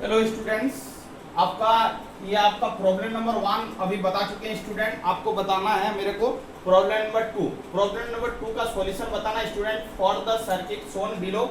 Hello students, आपका ये आपका प्रॉब्लम नंबर 1 अभी बता चुके हैं स्टूडेंट। आपको बताना है मेरे को प्रॉब्लम नंबर 2। प्रॉब्लम नंबर 2 का सॉल्यूशन बताना है student. For the circuit shown below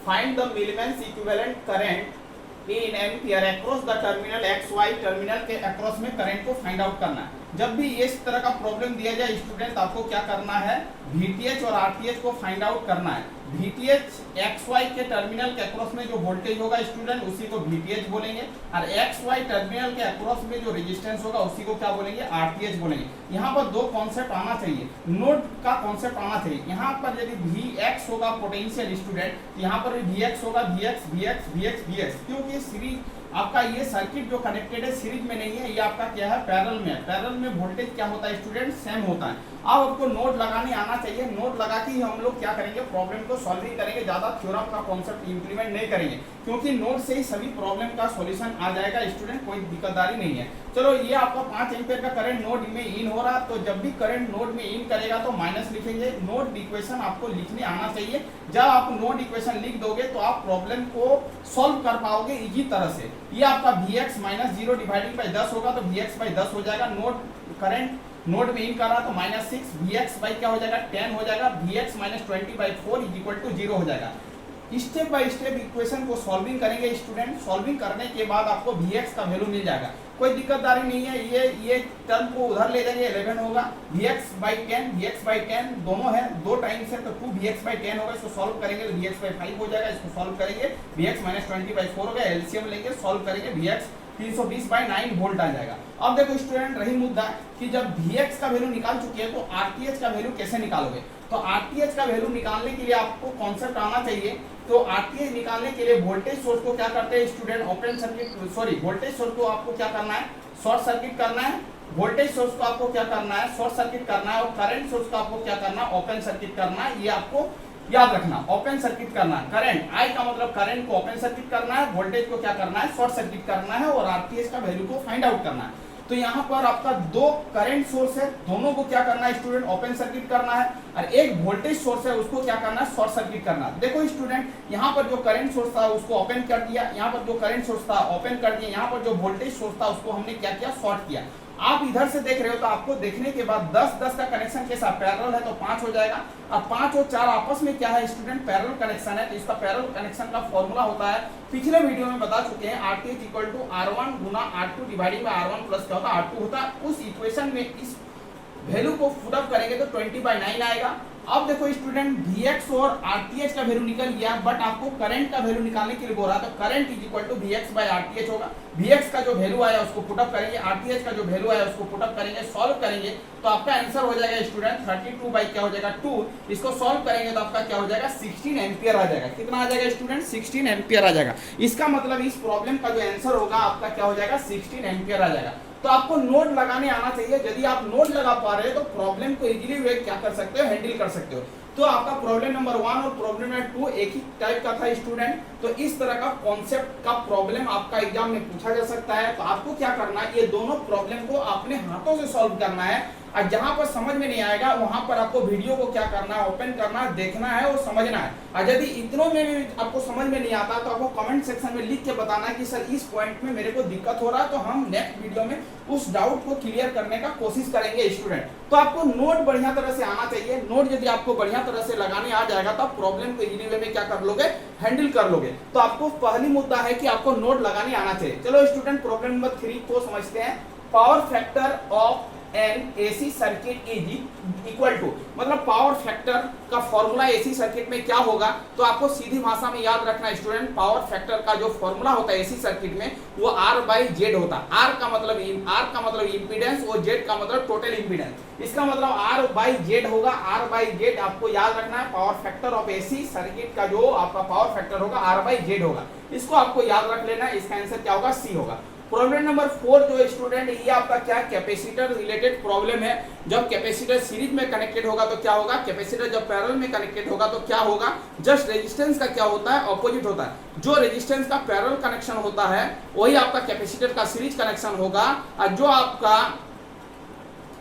find the Millman's equivalent current in ampere across the terminal X Y. Terminal के अक्रॉस में करंट को फाइंड आउट करना है। जब भी इस तरह का प्रॉब्लम दिया जाए स्टूडेंट, आपको क्या करना है, वीटीएच और आरटीएच को फाइंड आउट करना है। वीटीएच एक्स वाई के टर्मिनल के अक्रॉस में जो वोल्टेज होगा स्टूडेंट, उसी को वीटीएच बोलेंगे, और एक्स वाई टर्मिनल के अक्रॉस में जो रेजिस्टेंस होगा उसी को क्या बोलेंगे, आरटीएच बोलेंगे। यहाँ पर दो कॉन्सेप्ट आना चाहिए, नोड का कॉन्सेप्ट आना चाहिए। यहाँ पर यदि वी एक्स होगा पोटेंशियल स्टूडेंट, यहाँ पर भी वी एक्स होगा, V X V X V X V X, क्योंकि सीरीज आपका ये सर्किट जो कनेक्टेड है सीरीज में नहीं है, ये आपका क्या है, पैरेलल में है। पैरेलल में वोल्टेज क्या होता है स्टूडेंट, सेम होता है। अब आपको नोड लगाने आना चाहिए। नोड लगा के ही हम लोग क्या करेंगे, प्रॉब्लम को सॉल्विंग करेंगे। ज्यादा थ्योरम का कॉन्सेप्ट इंप्लीमेंट नहीं करेंगे, क्योंकि नोड से ही सभी प्रॉब्लम का सॉल्यूशन आ जाएगा स्टूडेंट, कोई दिक्कतदारी नहीं है। चलो, ये आपका 5 एम्पीयर का करंट नोड में इन हो रहा, तो जब भी करंट नोड में इन करेगा तो माइनस लिखेंगे। नोड इक्वेशन आपको लिखने आना चाहिए। जब आप नोड इक्वेशन लिख दोगे तो आप प्रॉब्लम को सॉल्व कर पाओगे इजी तरह से। ये आपका Vx माइनस 0 डिवाइडेड बाई 10 होगा, तो Vx बाई 10 हो जाएगा। नोड करंट नोड में इन कर रहा तो माइनस 6, Vx बाई क्या हो जाएगा, 10 हो जाएगा। Vx minus 20 by 4 is equal to 0 हो जाएगा। स्टेप बाय स्टेप इक्वेशन को सॉल्विंग करेंगे स्टूडेंट। सॉल्विंग करने के बाद आपको Vx का वैल्यू मिल जाएगा, कोई दिक्कतदारी नहीं है। ये टर्म को उधर ले जाएंगे, 11 होगा। Vx बाई 10 दोनों है, दो टाइम्स है, तो 2Vx बाई 10 होगा। इसको सॉल्व करेंगे तो Vx बाई 5 हो जाएगा। इसको सॉल्व करेंगे, Vx माइनस 20 बाई 4 होगा। एलसीएम लेंगे, सॉल्व करेंगे, Vx 320 बाई 9 वोल्ट आ जाएगा। अब देखो स्टूडेंट, रही मुद्दा कि जब Vx का वैल्यू निकाल चुके हैं तो Rth का वैल्यू कैसे निकालोगे। तो Rth का वैल्यू निकालने के लिए आपको कॉन्सेप्ट आना चाहिए। तो Rth निकालने के लिए वोल्टेज सोर्स को क्या करते हैं student, open circuit, sorry, voltage source को आपको क्या करना है, शॉर्ट सर्किट करना है। वोल्टेज सोर्स को आपको क्या करना है, शॉर्ट सर्किट करना है। और करंट सोर्स को आपको क्या करना है, ओपन सर्किट करना है। ये आपको याद रखना, ओपन सर्किट करना है। करंट आई का मतलब करंट को ओपन सर्किट करना है, वोल्टेज को क्या करना है, शॉर्ट सर्किट करना है, और आरटीएच का वैल्यू को फाइंड आउट करना है। तो यहाँ पर आपका दो करंट सोर्स है, दोनों को क्या करना है स्टूडेंट, ओपन सर्किट करना है। और एक वोल्टेज सोर्स है, उसको क्या करना है, शॉर्ट सर्किट करना है। देखो स्टूडेंट, यहाँ पर जो करंट सोर्स था उसको ओपन कर दिया, यहाँ पर जो करंट सोर्स था ओपन कर दिया, यहाँ पर जो वोल्टेज सोर्स था उसको हमने क्या किया, शॉर्ट किया। आप इधर से देख रहे हो तो आपको देखने के बाद 10-10 का कनेक्शन के साथ पैरेलल है तो 5 हो जाएगा। अब 5 और 4 आपस में क्या है स्टूडेंट, पैरेलल कनेक्शन है। तो इसका पैरेलल कनेक्शन का फॉर्मूला होता है, पिछले वीडियो में बता चुके हैं, Rth इक्वल टू R1 गुना R2 dividing by R1 plus क्या होता है, R2 होता है। उस इक्वेशन में इस वैल्यू को पुट अप करेंगे तो 20 बाई 9 आएगा। अब देखो स्टूडेंट, Vx और Rth का वैल्यू निकल गया, बट आपको करंट का वैल्यू निकालने के लिए बोल रहा था। Current is equal to Vx by Rth होगा। Vx का जो वैल्यू आया उसको पुट अप करेंगे, Rth का जो वैल्यू आया उसको पुट अप करेंगे, सॉल्व करेंगे तो आपका आंसर हो जाएगा स्टूडेंट 32 बाई क्या हो जाएगा 2। इसको सॉल्व करेंगे तो आपका क्या हो जाएगा, 16 एम्पियर आ जाएगा। कितना आ जाएगा स्टूडेंट, 16 एम्पियर आ जाएगा। इसका मतलब इस प्रॉब्लम का जो आंसर होगा आपका क्या हो जाएगा, 16 एम्पियर आ जाएगा। तो आपको नोड लगाने आना चाहिए। यदि आप नोड लगा पा रहे हो तो प्रॉब्लम को इजीली वे क्या कर सकते हो, हैंडल कर सकते हो। तो आपका प्रॉब्लम नंबर 1 और प्रॉब्लम नंबर 2 एक ही टाइप का था स्टूडेंट। तो इस तरह का कॉन्सेप्ट का प्रॉब्लम आपका एग्जाम में पूछा जा सकता है। तो आपको क्या करना है, ये दोनों प्रॉब्लम को अपने हाथों से सॉल्व करना है। और जहां पर समझ में नहीं आएगा वहां पर आपको वीडियो को क्या करना है, ओपन करना है, देखना है और समझना है। और यदि इतनों में भी आपको समझ में नहीं आता तो आपको कमेंट सेक्शन में लिख के बताना है कि सर इस पॉइंट में मेरे को दिक्कत हो रहा है, तो हम नेक्स्ट वीडियो में उस डाउट को क्लियर करने का कोशिश करेंगे स्टूडेंट। तो आपको नोट बढ़िया तरह से आना चाहिए। नोट यदि आपको बढ़िया तरह से लगाने आ जाएगा तो आप प्रॉब्लम को इजीली वे में क्या कर लोगे, हैंडल कर लोगे। तो आपको पहली मुद्दा है कि आपको नोट लगाने आना चाहिए। चलो स्टूडेंट, प्रॉब्लम नंबर 3 को समझते हैं। Power factor of an AC circuit is equal to, मतलब पावर फैक्टर का फॉर्मूला एसी सर्किट में क्या होगा। तो आपको सीधी भाषा में याद रखना स्टूडेंट, पावर फैक्टर का जो फॉर्मूला होता है एसी सर्किट में वो R बाई जेड होता है। R का मतलब इंपीडेंस और Z का मतलब टोटल इंपीडेंस। इसका मतलब R बाई जेड होगा। R बाई जेड आपको याद रखना है। Power factor of AC circuit का जो आपका पावर फैक्टर होगा R बाई जेड होगा। इसको आपको याद रख लेना है। इसका आंसर क्या होगा, C होगा। प्रॉब्लम नंबर 4 जो स्टूडेंट, ये आपका क्या कैपेसिटर रिलेटेड प्रॉब्लम है। जब कैपेसिटर सीरीज में कनेक्टेड होगा तो क्या होगा, कैपेसिटर जब पैरेलल में कनेक्टेड होगा तो क्या होगा, जस्ट रेजिस्टेंस का क्या होता है, ऑपोजिट होता है। जो रेजिस्टेंस का पैरेलल कनेक्शन होता है वही आपका कैपेसिटर का सीरीज कनेक्शन होगा। और जो आपका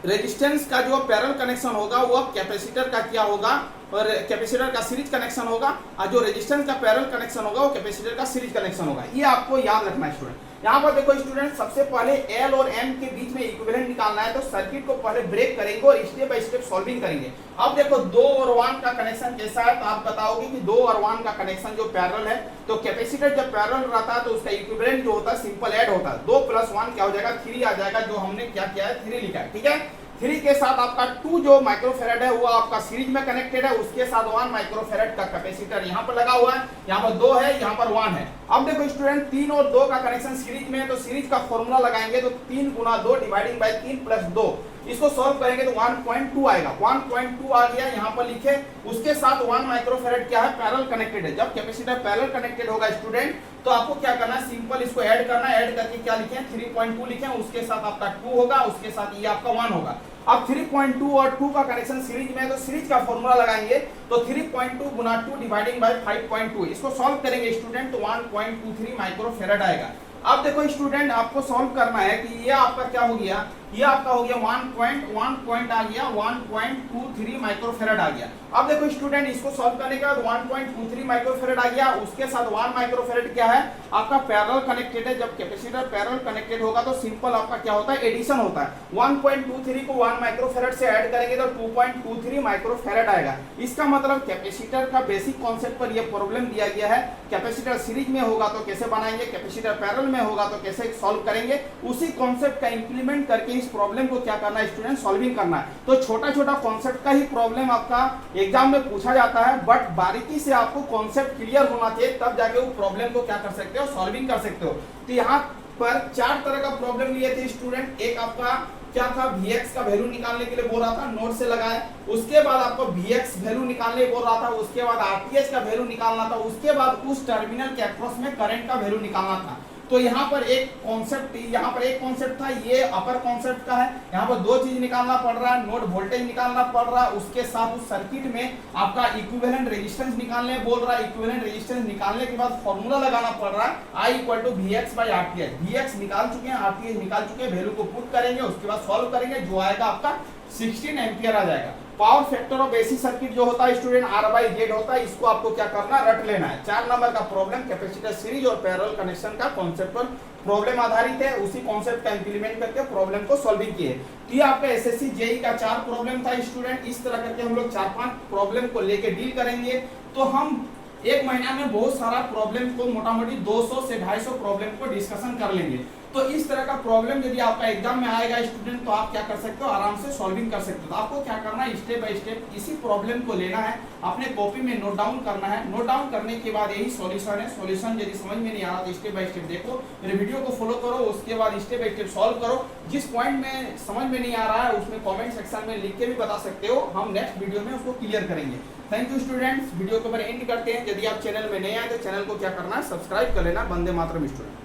रेजिस्टेंस का जो पैरेलल कनेक्शन होगा वो कैपेसिटर का क्या होगा, और कैपेसिटर का सीरीज कनेक्शन होगा और जो रेजिस्टेंस का पैरेलल कनेक्शन होगा वो कैपेसिटर का सीरीज कनेक्शन होगा। ये आपको याद रखना है स्टूडेंट। यहाँ पर देखो स्टूडेंट, सबसे पहले एल और एम के बीच में इक्विवेलेंट निकालना है, तो सर्किट को पहले ब्रेक करेंगे और स्टेप बाय स्टेप सॉल्विंग करेंगे। अब देखो 2 और 1 का कनेक्शन कैसा है, तो आप बताओगे कि 2 और 1 का कनेक्शन जो पैरेलल है, तो कैपेसिटर जब पैरेलल रहता है तो उसका इक्विवेलेंट जो होता है सिंपल ऐड होता है। 2 + 1 क्या हो जाएगा, 3 आ जाएगा, जो हमने क्या किया है 3 लिखा है, ठीक है। 3 के साथ आपका 2 जो माइक्रोफेरेड है वो आपका सीरीज में कनेक्टेड है, उसके साथ 1 माइक्रोफेरेड का कैपेसिटर यहाँ पर लगा हुआ है, यहाँ पर 2 है, यहाँ पर 1 है। अब देखो स्टूडेंट, 3 और 2 का कनेक्शन सीरीज में है, तो सीरीज का फॉर्मूला लगाएंगे, तो 3 × 2 डिवाइडिंग बाय 3 + 2, इसको सॉल्व करेंगे तो 1.2 आएगा। 1.2 आ गया, यहाँ पर लिखे। उसके साथ 1 माइक्रोफेरेड क्या है, पैरेलल कनेक्टेड है। जब कैपेसिटर पैरेलल कनेक्टेड होगा स्टूडेंट, तो आपको क्या करना है, सिंपल इसको ऐड करना है। ऐड करके क्या लिखे, 3.2 लिखे, उसके साथ आपका 2 होगा, उसके साथ ये आपका 1 होगा। अब 3.2 और 2 का कनेक्शन सीरीज में है, तो सीरीज का फॉर्मूला लगाएंगे, तो 3.2 × 2 डिवाइडिंग बाय 5.2, इसको सॉल्व करेंगे स्टूडेंट, तो 1.23 माइक्रोफेरेड आएगा। अब देखो स्टूडेंट, आपको सॉल्व करना है कि ये आपका क्या हो गया, ये आपका हो गया 1 आ गया, 1.23 माइक्रोफेरेड आ गया। अब देखो स्टूडेंट, इसको सॉल्व करने के बाद 1.23 माइक्रोफेरेड आ गया, उसके साथ 1 माइक्रोफेरेड क्या है, आपका पैरेलल कनेक्टेड है। जब कैपेसिटर पैरेलल कनेक्टेड होगा तो सिंपल आपका क्या होता है, एडिशन होता है। 1.23 को 1 माइक्रोफेरेड से ऐड करेंगे तो 2.23 माइक्रोफेरेड आएगा। इसका मतलब कैपेसिटर का बेसिक कॉन्सेप्ट पर यह प्रॉब्लम दिया गया है। कैपेसिटर सीरीज में होगा तो कैसे बनाएंगे, कैपेसिटर पैरेलल में होगा तो कैसे सॉल्व करेंगे, उसी कॉन्सेप्ट का इंप्लीमेंट करके इस प्रॉब्लम को क्या करना है स्टूडेंट, सॉल्विंग करना है। तो छोटा छोटा कॉन्सेप्ट का ही प्रॉब्लम आपका एग्जाम में पूछा जाता है, बट बारीकी से आपको कॉन्सेप्ट क्लियर होना चाहिए, तब जाके वो प्रॉब्लम को क्या कर सकते हो, सॉल्विंग कर सकते हो। तो यहाँ पर 4 तरह का प्रॉब्लम लिए थे स्टूडेंट। एक आपका क्या था, Vx का वैल्यू निकालने के लिए बोल रहा था, नोट से लगाए। उसके बाद आपको Vx वैल्यू निकालने बोल रहा था, उसके बाद Rth का वैल्यू निकालना था, उसके बाद उस टर्मिनल के अक्रॉस में करंट का वैल्यू निकालना था। तो यहाँ पर एक कॉन्सेप्ट था, ये अपर कॉन्सेप्ट का है। यहाँ पर 2 चीज निकालना पड़ रहा है, नोड वोल्टेज निकालना पड़ रहा है, उसके साथ उस सर्किट में आपका इक्विवेलेंट रेजिस्टेंस निकालने बोल रहा है। इक्विवेलेंट रेजिस्टेंस निकालने के बाद फॉर्मूला लगाना पड़ रहा है, I = Vx/Rth। Vx निकाल चुके हैं, Rth निकाल चुके हैं, वैल्यू को पुट करेंगे, उसके बाद सॉल्व करेंगे, जो आएगा आपका 16 एम्पियर आ जाएगा। Power factor of AC circuit जो होता है स्टूडेंट R/Z होता है, इसको आपको क्या करना है, रट लेना है। 4 नंबर का प्रॉब्लम कैपेसिटर सीरीज और पैरेलल कनेक्शन का कॉन्सेप्ट पर प्रॉब्लम आधारित है, उसी कॉन्सेप्ट का इंप्लीमेंट करके प्रॉब्लम को सॉल्विंग किए। तो ये आपका एसएससी जेई का 4 प्रॉब्लम था स्टूडेंट। इस तरह करके हम लोग 4-5 प्रॉब्लम को लेके डील करेंगे। तो हम एक महीना में बहुत सारा प्रॉब्लम को मोटा-मोटी 200 से 250 प्रॉब्लम को डिस्कशन कर लेंगे। तो इस तरह का प्रॉब्लम यदि आपका एग्जाम में आएगा स्टूडेंट, तो आप क्या कर सकते हो, आराम से सॉल्विंग कर सकते हो। तो आपको क्या करना है, स्टेप बाय स्टेप इसी प्रॉब्लम को लेना है, अपने कॉपी में नोट डाउन करना है। नोट डाउन करने के बाद यही सॉल्यूशन है। सॉल्यूशन यदि समझ में नहीं आ रहा तो स्टेप बाय स्टेप देखो, मेरे वीडियो को फॉलो करो, उसके बाद स्टेप बाय स्टेप सॉल्व करो। जिस पॉइंट में समझ में नहीं आ रहा है उसमें कमेंट सेक्शन में लिख के भी बता सकते हो, हम नेक्स्ट वीडियो में उसको क्लियर करेंगे। Thank you students. वीडियो को एंड करते हैं। यदि आप चैनल में नए आए तो चैनल को क्या करना है, सब्सक्राइब कर लेना। वंदे मातरम स्टूडेंट।